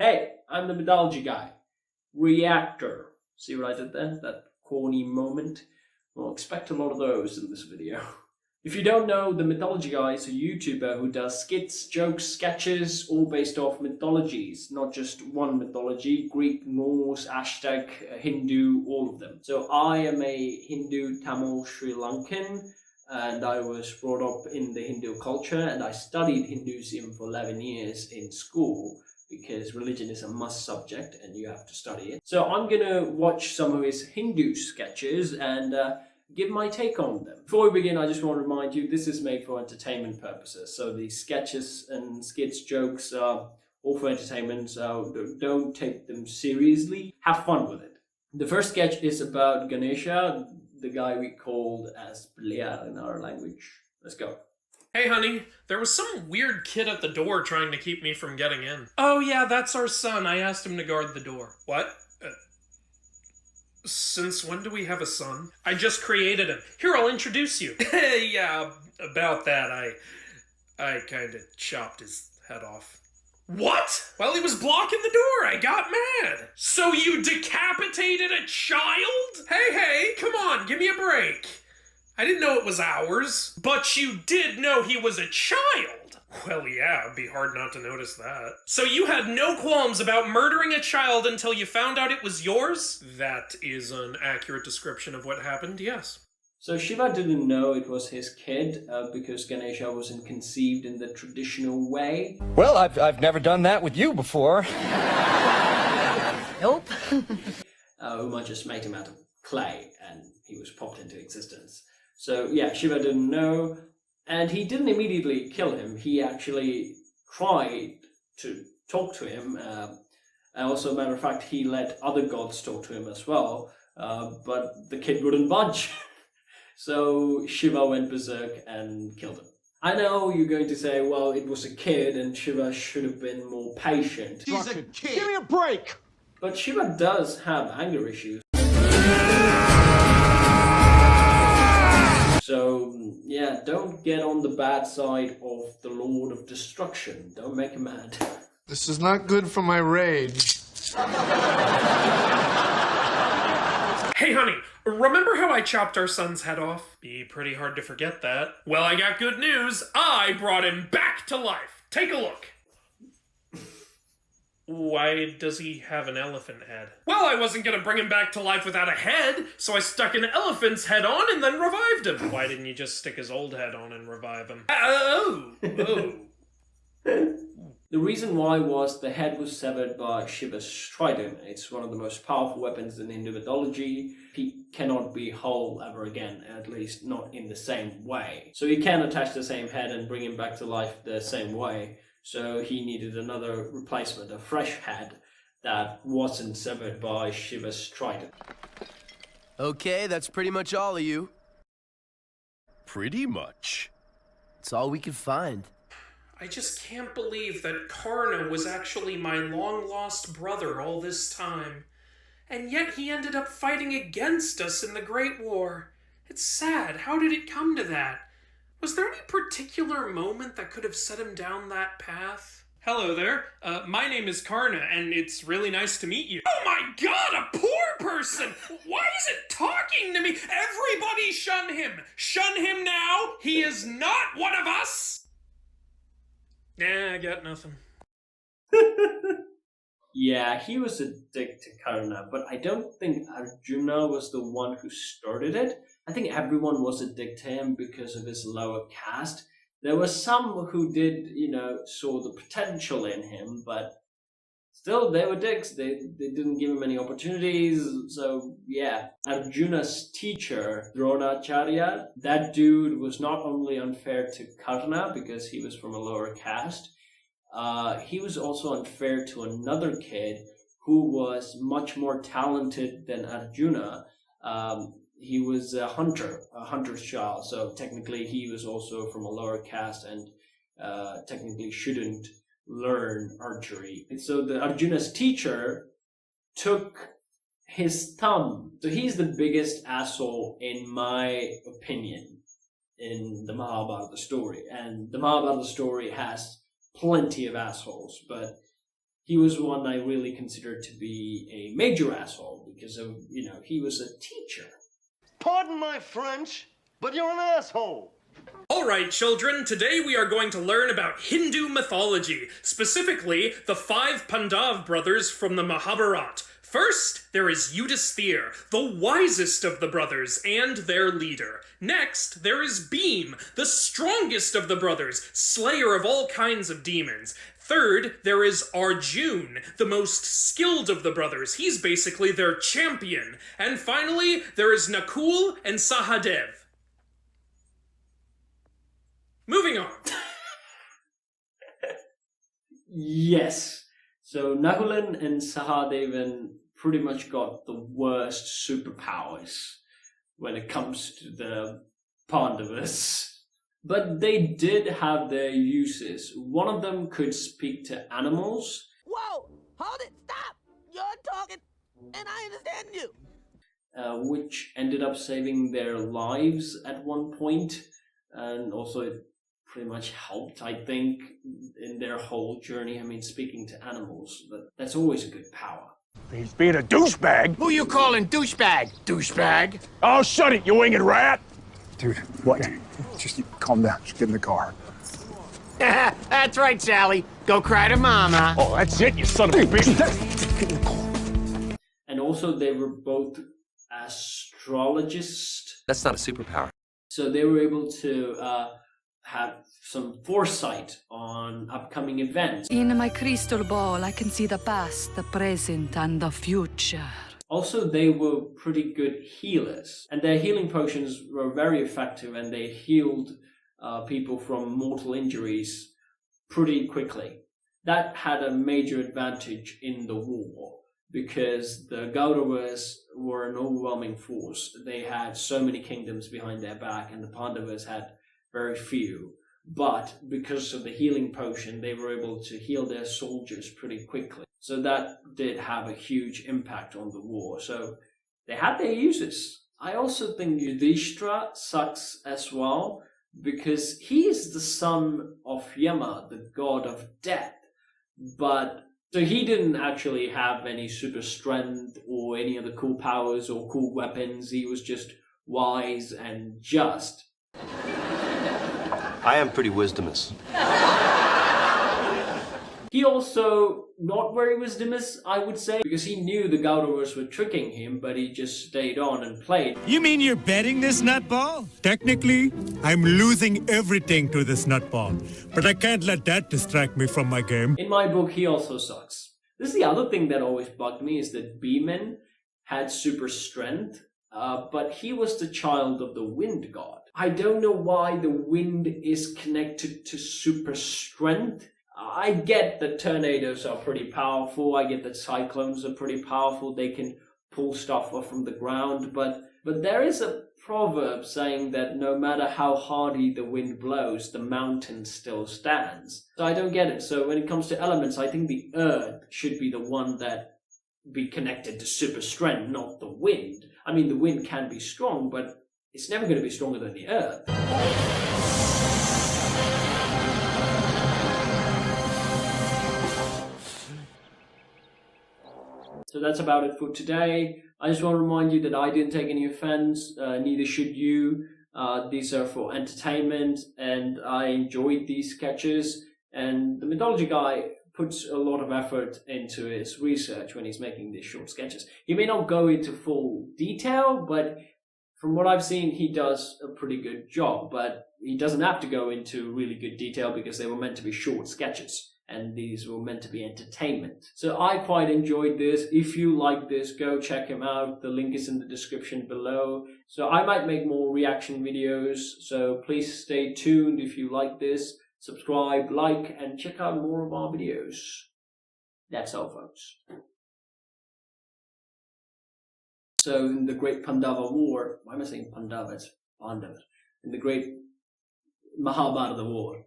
Hey, I'm the mythology guy. Reactor. See what I did there? That corny moment? Well, expect a lot of those in this video. If you don't know, the mythology guy is a YouTuber who does skits, jokes, sketches, all based off mythologies. Not just one mythology, Greek, Norse, Aztec, Hindu, all of them. So I am a Hindu, Tamil, Sri Lankan, and I was brought up in the Hindu culture, and I studied Hinduism for 11 years in school, because religion is a must subject and you have to study it. So I'm gonna watch some of his Hindu sketches and give my take on them. Before we begin, I just want to remind you, this is made for entertainment purposes. So the sketches and skits, jokes are all for entertainment, so don't take them seriously. Have fun with it. The first sketch is about Ganesha, the guy we called as Blair in our language. Let's go. Hey honey, there was some weird kid at the door trying to keep me from getting in. Oh yeah, that's our son. I asked him to guard the door. What? Since when do we have a son? I just created him. Here, I'll introduce you. Yeah, about that, I kinda chopped his head off. What? Well, he was blocking the door. I got mad. So you decapitated a child? Hey, come on, give me a break. I didn't know it was ours. But you did know he was a child. Well, yeah, it'd be hard not to notice that. So you had no qualms about murdering a child until you found out it was yours? That is an accurate description of what happened, yes. So Shiva didn't know it was his kid because Ganesha wasn't conceived in the traditional way. Well, I've never done that with you before. Nope. Uma just made him out of clay and he was popped into existence. So yeah, Shiva didn't know, and he didn't immediately kill him. He actually tried to talk to him. And also, matter of fact, he let other gods talk to him as well, but the kid wouldn't budge. So Shiva went berserk and killed him. I know you're going to say, well, it was a kid and Shiva should have been more patient. He's a kid. Give me a break! But Shiva does have anger issues. So, yeah, don't get on the bad side of the Lord of Destruction. Don't make him mad. This is not good for my rage. Hey honey, remember how I chopped our son's head off? Be pretty hard to forget that. Well, I got good news. I brought him back to life. Take a look. Why does he have an elephant head? Well, I wasn't gonna bring him back to life without a head, so I stuck an elephant's head on and then revived him. Why didn't you just stick his old head on and revive him? Oh. The reason why was the head was severed by Shiva's trident. It's one of the most powerful weapons in Hindu mythology. He cannot be whole ever again, at least not in the same way. So you can't attach the same head and bring him back to life the same way. So he needed another replacement, a fresh head that wasn't severed by Shiva's trident. Okay, that's pretty much all of you. Pretty much. It's all we could find. I just can't believe that Karna was actually my long-lost brother all this time. And yet he ended up fighting against us in the Great War. It's sad. How did it come to that? Was there any particular moment that could have set him down that path? Hello there. My name is Karna, and it's really nice to meet you. Oh my god, a poor person! Why is it talking to me? Everybody shun him! Shun him now! He is not one of us! Nah, I got nothing. Yeah, he was a dick to Karna, but I don't think Arjuna was the one who started it. I think everyone was a dick to him because of his lower caste. There were some who did, saw the potential in him, but still they were dicks. They didn't give him any opportunities. So yeah, Arjuna's teacher, Dronacharya, that dude was not only unfair to Karna because he was from a lower caste, he was also unfair to another kid who was much more talented than Arjuna. He was a hunter's child, so technically he was also from a lower caste and technically shouldn't learn archery. And so the Arjuna's teacher took his thumb. So he's the biggest asshole in my opinion in the Mahabharata story. And the Mahabharata story has plenty of assholes, but he was one I really considered to be a major asshole because of, he was a teacher. Pardon my French, but you're an asshole. Alright, children, today we are going to learn about Hindu mythology, specifically the 5 Pandava brothers from the Mahabharata. First, there is Yudhisthira, the wisest of the brothers and their leader. Next, there is Bhim, the strongest of the brothers, slayer of all kinds of demons. Third, there is Arjun, the most skilled of the brothers. He's basically their champion. And finally, there is Nakul and Sahadev. Moving on. Yes. So Nahulan and Sahadevan pretty much got the worst superpowers when it comes to the Pandavas. But they did have their uses. One of them could speak to animals. Whoa! Hold it! Stop! You're talking, and I understand you. Which ended up saving their lives at one point, and also it pretty much helped, I think, in their whole journey. I mean, speaking to animals, but that's always a good power. He's being a douchebag. Who you calling douchebag? Douchebag? Oh, shut it, you winged rat. Dude, what? Just calm down. Just get in the car. That's right, Sally. Go cry to Mama. Oh, that's it, you son of a bitch. And also, they were both astrologists. That's not a superpower. So they were able to have some foresight on upcoming events. In my crystal ball, I can see the past, the present, and the future. Also, they were pretty good healers, and their healing potions were very effective, and they healed people from mortal injuries pretty quickly. That had a major advantage in the war, because the Kauravas were an overwhelming force. They had so many kingdoms behind their back, and the Pandavas had very few. But because of the healing potion, they were able to heal their soldiers pretty quickly. So that did have a huge impact on the war. So they had their uses. I also think Yudhishthira sucks as well, because he is the son of Yama, the god of death. But so he didn't actually have any super strength or any other cool powers or cool weapons. He was just wise and just. I am pretty wisdomous. He also not very wisdomous, I would say, because he knew the Kauravas were tricking him, but he just stayed on and played. You mean you're betting this nutball? Technically, I'm losing everything to this nutball, but I can't let that distract me from my game. In my book, he also sucks. This is the other thing that always bugged me, is that Bhiman had super strength, but he was the child of the wind god. I don't know why the wind is connected to super strength. I get that tornadoes are pretty powerful. I get that cyclones are pretty powerful. They can pull stuff off from the ground. But there is a proverb saying that no matter how hardy the wind blows, the mountain still stands. So I don't get it. So when it comes to elements, I think the earth should be the one that be connected to super strength, not the wind. I mean, the wind can be strong, but it's never going to be stronger than the earth. So that's about it for today. I just want to remind you that I didn't take any offense, neither should you. These are for entertainment, and I enjoyed these sketches. And the mythology guy puts a lot of effort into his research when he's making these short sketches. He may not go into full detail, but from what I've seen, he does a pretty good job. But he doesn't have to go into really good detail because they were meant to be short sketches. And these were meant to be entertainment. So I quite enjoyed this. If you like this, go check him out. The link is in the description below. So I might make more reaction videos. So please stay tuned if you like this. Subscribe, like, and check out more of our videos. That's all, folks. So in the Great Pandava War, why am I saying Pandava? It's Pandava. In the Great Mahabharata War,